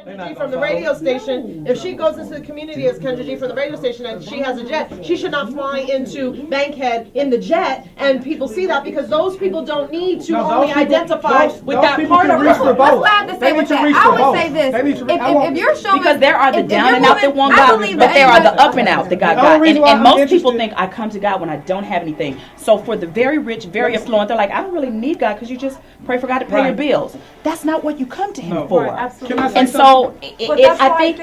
Kendra G from the radio station, if she goes into the community as Kendra G from the radio station and she has a jet, she should not fly into Bankhead in the jet and people see that, because those people don't need to only identify with that part of her. That's what I have to say with that. I would say this. If you're showing, because there are the down and out that want God, but there are the up and out that got God. And most people think I come to God when I don't have anything. So for the very rich, very affluent, they're like, I don't really need God because you just pray for God to pay your bills. That's not what you come to Him for. And so I think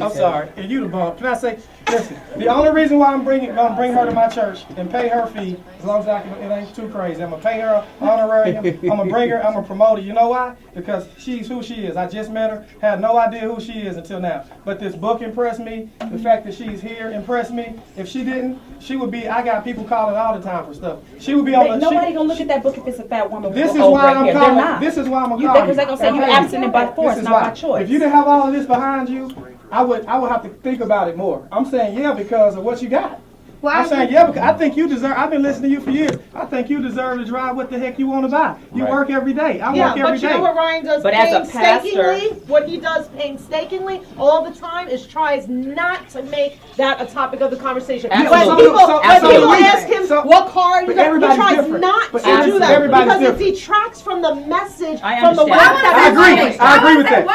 I'm sorry. And you the bomb. Can I say, listen, the only reason why I'm gonna bring her to my church and pay her fee, as long as it ain't too crazy, I'm gonna pay her honorarium, I'm gonna bring her, I'm gonna promote her. You know why? Because she's who she is. I just met her, had no idea who she is until now. But this book impressed me. The fact that she's here impressed me. If she didn't, she would be, I got people calling all the time for stuff. She would be on the... Nobody gonna look at that book if it's a fat woman. This is why I'm calling. This is why I'm calling. Because they're gonna say you're abstinent by force, not by choice. If you didn't have all of this behind you, I would have to think about it more. I'm saying yeah because of what you got. Well, I'm saying yeah because I think you deserve. I've been listening to you for years. I think you deserve to drive what the heck you want to buy. You work every day. I work every day. But you know what Ryan does painstakingly? What he does painstakingly all the time is tries not to make that a topic of the conversation. When people ask him what car he tries not to do that because it detracts from the message, from the work that I agree with that.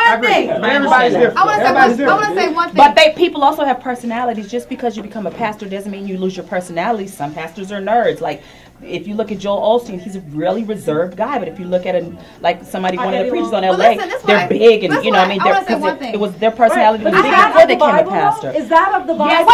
Everybody's different. I want to say one thing. But people also have personalities. Just because you become a pastor doesn't mean you lose your personality. Some pastors are nerds. Like, if you look at Joel Osteen, he's a really reserved guy. But if you look at one of the preachers on LA, they're big and it was their personality was big before they became a pastor. Is that of the Bible?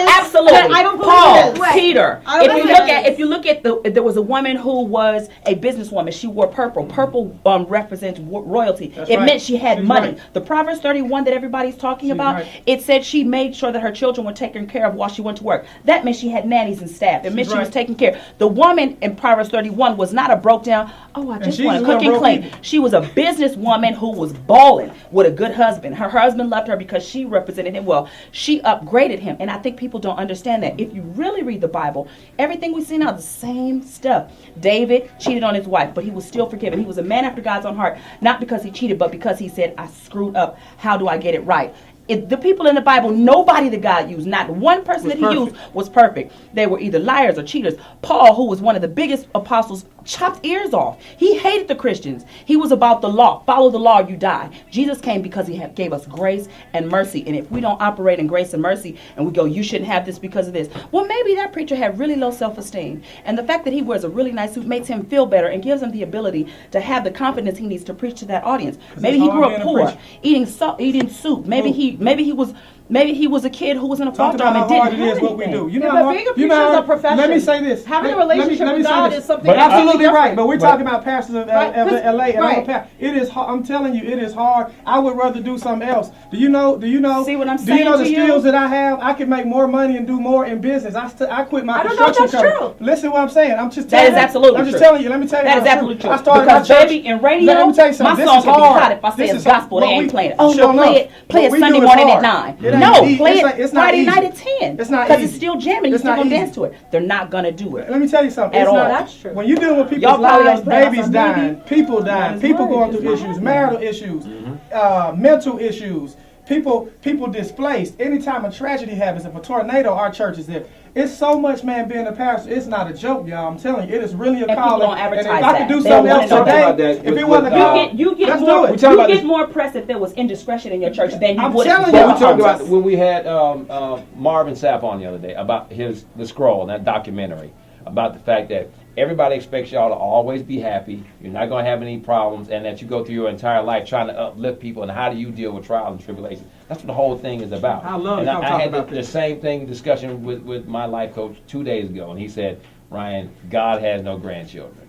Absolutely. I don't believe Paul, Peter. If you look at there was a woman who was a businesswoman. She wore purple. Purple represents royalty. It meant she had money. The Proverbs 31 that everybody's talking about, it said she made sure that her children were taken care of while she went to work. That meant she had nannies and staff. It meant she was taking care. The woman in Proverbs 31 was not a broke down, I just want to cook and clean. She was a businesswoman who was balling with a good husband. Her husband loved her because she represented him well. She upgraded him. And I think people don't understand that. If you really read the Bible, everything we see now is the same stuff. David cheated on his wife, but he was still forgiven. He was a man after God's own heart, not because he cheated, but because he said, I screwed up. How do I get it right? The people in the Bible, nobody that God used, not one person that He used was perfect. They were either liars or cheaters. Paul, who was one of the biggest apostles, chopped ears off. He hated the Christians. He was about the law. Follow the law, you die. Jesus came because He gave us grace and mercy. And if we don't operate in grace and mercy and we go, you shouldn't have this because of this, well, maybe that preacher had really low self-esteem. And the fact that he wears a really nice suit makes him feel better and gives him the ability to have the confidence he needs to preach to that audience. Maybe he grew up poor, eating soup. Maybe he was a kid who was in a foster home and didn't have what we do. Being a preacher is a profession. Let me say this. Having a relationship with God is something absolutely right. But we're talking about pastors of LA and all pastors. It is. I'm telling you, it is hard. I would rather do something else. Do you know? See what I'm saying? Do you know the skills that I have? I can make more money and do more in business. I quit my construction company. Listen, what I'm saying. I'm just telling you. That is absolutely true. I'm just telling you. Let me tell you. That is absolutely true. I started because baby, in radio, my song can be hot if I say it's gospel. They ain't playing it. Oh no, play it Sunday morning at 9. No, play it Friday night at 10. It's not because it's still jamming. You're still gonna dance to it. They're not gonna do it. Let me tell you something. At all. That's true. When you're dealing with people's lives, babies dying, people dying, people going through issues, marital issues, mental issues, people displaced. Anytime a tragedy happens, if a tornado, our church is there. It's so much, man, being a pastor. It's not a joke, y'all. I'm telling you, it is really a calling. People don't advertise and if I could do something else today, if it wasn't you get more press if there was indiscretion in your church than you would. We talked about when we had Marvin Sapp on the other day about the Scroll, that documentary, about the fact that everybody expects y'all to always be happy. You're not going to have any problems, and that you go through your entire life trying to uplift people. And how do you deal with trials and tribulations? That's what the whole thing is about. I had the same discussion with my life coach 2 days ago, and he said, Ryan, God has no grandchildren.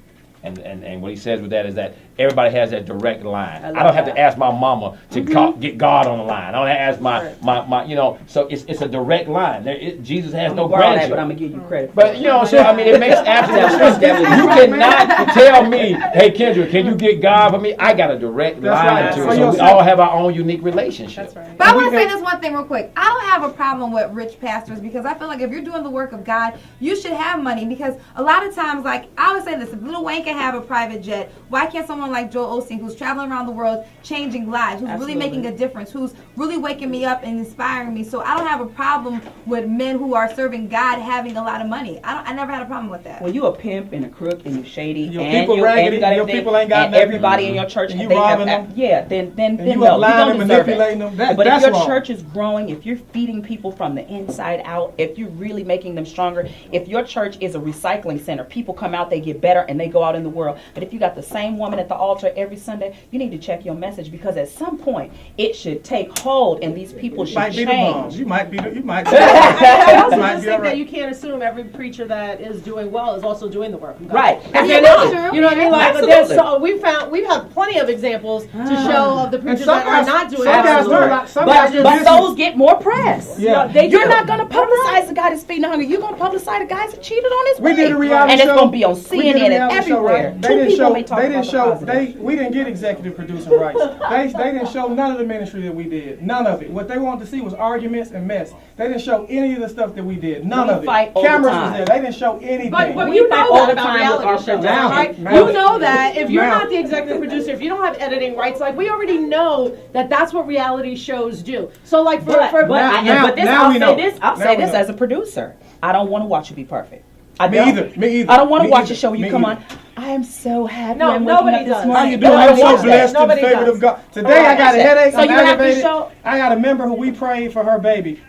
And what he says with that is that everybody has that direct line. I don't have to ask my mama to get God on the line. I don't have to ask my so it's a direct line. Jesus has no grandchildren. But I'm going to give you credit. But, so I mean, it makes absolute sense. You cannot tell me, hey, Kendra, can you get God for me? I got a direct line to it. So we all have our own unique relationship. That's right. But I want to say this one thing real quick. I don't have a problem with rich pastors because I feel like if you're doing the work of God, you should have money because a lot of times, like, I would say this, if Lil Wayne can have a private jet, why can't someone someone like Joel Osteen, who's traveling around the world, changing lives, who's really making a difference, who's really waking me up and inspiring me. So I don't have a problem with men who are serving God having a lot of money. I never had a problem with that. When you a pimp and a crook and you shady Your and people you raggedy, got your everything, people ain't got and nothing. everybody in your church And you they have, robbing them. yeah, then you no, lying you and don't deserve manipulating it. them. But That's if your wrong. church is growing, if you're feeding people from the inside out, if you're really making them stronger, if your church is a recycling center, people come out, they get better, and they go out in the world. But if you got the same woman at the altar every Sunday, you need to check your message, because at some point it should take hold and these people should Might be the change. bombs. You might be. I also might just be think all right. that you can't assume every preacher that is doing well is also doing the work of God. Right. If they're not, you know what I mean? Like, but there's so we've had plenty of examples to show of the preachers some that are guys- not doing some guys the do a work. lot- some guys do But business. those get more press. Yeah. You're not going to publicize the guy that's feeding the hungry. You're going to publicize the guys that cheated on his We wife. did a reality and show. it's going to be on We did a CNN and reality show, everywhere. right? Two people may talk about the positive. We didn't get executive producing rights. They didn't show none of the ministry that we did. None of it. What they wanted to see was arguments and mess. They didn't show any of the stuff that we did. None We of it. fight all the Cameras time. was there. They didn't show anything. But We you fight know all that the about time with our reality shows, now. right? Now. You know that if you're Now. not the executive producer, if you don't have editing rights, like we already know that that's what reality shows do. So like But Now I'll we know. I'll Now say we this know. as a producer. I don't want to watch you be perfect. I Me don't. either. Me either. I don't want to Me watch either. a show where you Me come either. on. I am so happy. No, I'm nobody waking up this does. How morning. you doing? I I'm don't so watch that. blessed and Nobody favored does. of God. Today I got a headache. So I'm you have to aggravated. show- I got a member who we prayed for her baby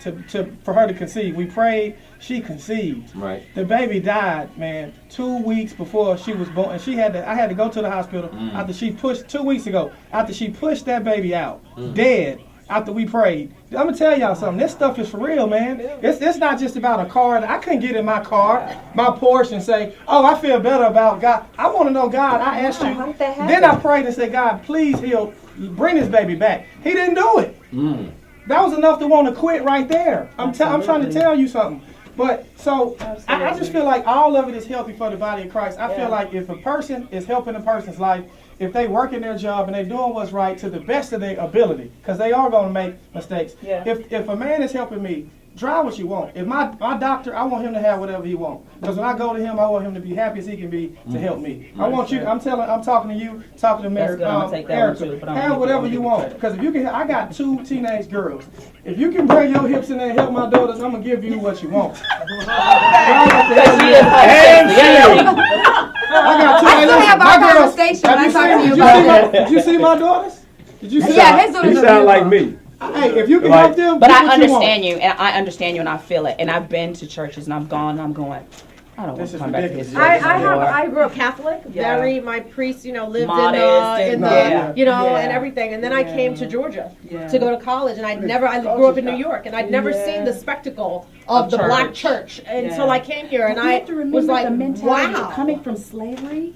for her to conceive. We prayed. She conceived. Right. The baby died, man, 2 weeks before she was born, and I had to go to the hospital after she pushed 2 weeks ago. After she pushed that baby out, dead. After we prayed, I'm gonna tell y'all something. This stuff is for real, man. It's not just about a car. I couldn't get in my car, my Porsche, and say, "Oh, I feel better about God." I want to know, God. I asked you. How did that happen? Then I prayed and said, "God, please heal, bring this baby back." He didn't do it. That was enough to want to quit right there. I'm trying to tell you something. But so I just feel like all of it is healthy for the body of Christ. I feel like if a person is helping a person's life, if they working their job and they doing what's right to the best of their ability, because they are going to make mistakes. Yeah. If a man is helping me, drive what you want. If my doctor, I want him to have whatever he wants. Because when I go to him, I want him to be happy as he can be to help me. I want you. I'm talking to you, talking to Mary, That's good. I'm gonna take that Erica. one too, but I'm Have gonna whatever give you you want. credit. Because if you can, I got 2 teenage girls. If you can bring your hips in there and help my daughters, I'm gonna give you what you want. I got 2. I still have our My girls- conversation have when I you talk seen- to you did about see this. Did you see my daughters? Did you see? Yeah, his daughters You are sound like beautiful. me. Hey, if you can Like- help them, But do I what you understand want. you, and I understand you, and I feel it. And I've been to churches, and I've gone, and I'm going, I don't want This to is come back to this ridiculous. church anymore. I grew up Catholic. Yeah. My priest, lived Modest in and- the yeah. and Yeah. everything. And then I came to Georgia Yeah. to go to college, and I grew up in New York, and I'd never seen the spectacle of the black church until Yeah. I came here, and But we I have to remember was like, the mentality wow. of coming from slavery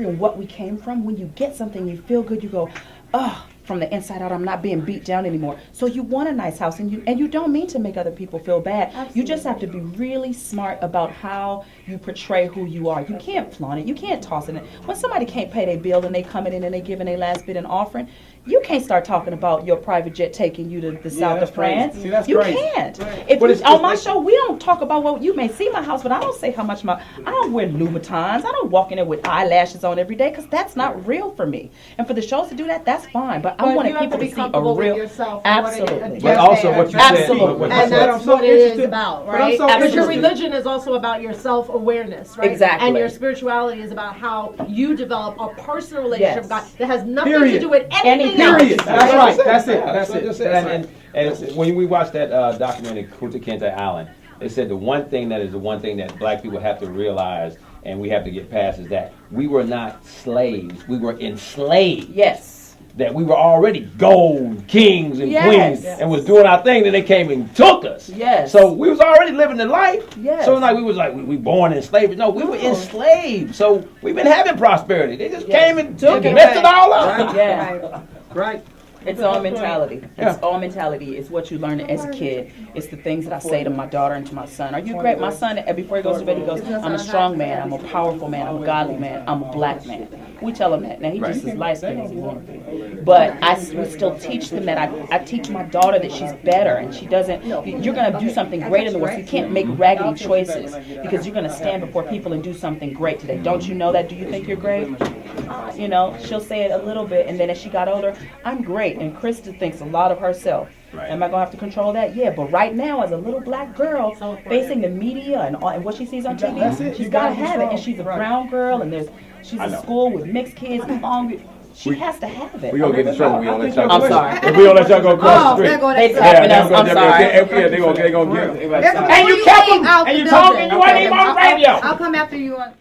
and what we came from. When you get something, you feel good. You go, oh, from the inside out, I'm not being beat down anymore. So you want a nice house, and you don't mean to make other people feel bad. You just have to be really smart about how you portray who you are. You can't flaunt it. You can't toss it in. When somebody can't pay their bill and they coming in and they giving their last bit in offering, you can't start talking about your private jet taking you to the south that's of France. crazy. See, that's you crazy. can't. If But you, it's- on my show, we don't talk about what you may see my house, but I don't say how much I don't wear Louboutins. I don't walk in there with eyelashes on every day because that's not real for me. And for the shows to do that, that's fine. But I But wanted you have people to to be see a comfortable with real. yourself and what it is. Absolutely. But also what you Absolutely. said. What you And said. that's I'm so what it is interested. about, But I'm right? so Because your interested. religion is also about your self-awareness, right? Exactly. And your spirituality is about how you develop a personal relationship with God Yes. that has nothing to Period. do with anything else. Period. That's right. That's it. That's what I it. just said. And when we watched that documentary, Kunta Kinte Island, they said the one thing that black people have to realize and we have to get past is that we were not slaves. We were enslaved. Yes. That we were already gold kings and Yes. queens and was doing our thing. Then they came and took us. Yes. So we was already living the life. Yes. So like we born in slavery. No, we were enslaved. So we've been having prosperity. They just came and took it, messed it all up. Yeah. Right. It's all mentality. Yeah. It's all mentality. It's what you learn as a kid. It's the things that I say to my daughter and to my son. Are you great? My son, before he goes to bed, he goes, I'm a strong man. I'm a powerful man. I'm a godly man. I'm a black man. We tell him that. Now, he just as light skinned as he wants to be. But we still teach them that. I teach my daughter that she's better and she doesn't. You're going to do something great in the world. So you can't make raggedy choices because you're going to stand before people and do something great today. Don't you know that? Do you think you're great? You know, she'll say it a little bit, and then as she got older, I'm great. And Krista thinks a lot of herself. Right. Am I gonna have to control that? Yeah, but right now, as a little black girl facing the media and what she sees on TV, she's gotta have it. And she's a brown girl, and she's in school with mixed kids, hungry. She has to have it. We gonna get in trouble. We gonna let y'all. I'm sorry. If we don't let y'all go across the street. They tapping us. I'm sorry. Yeah, they gonna get. And you talking? You ain't even on radio. I'll come after you on.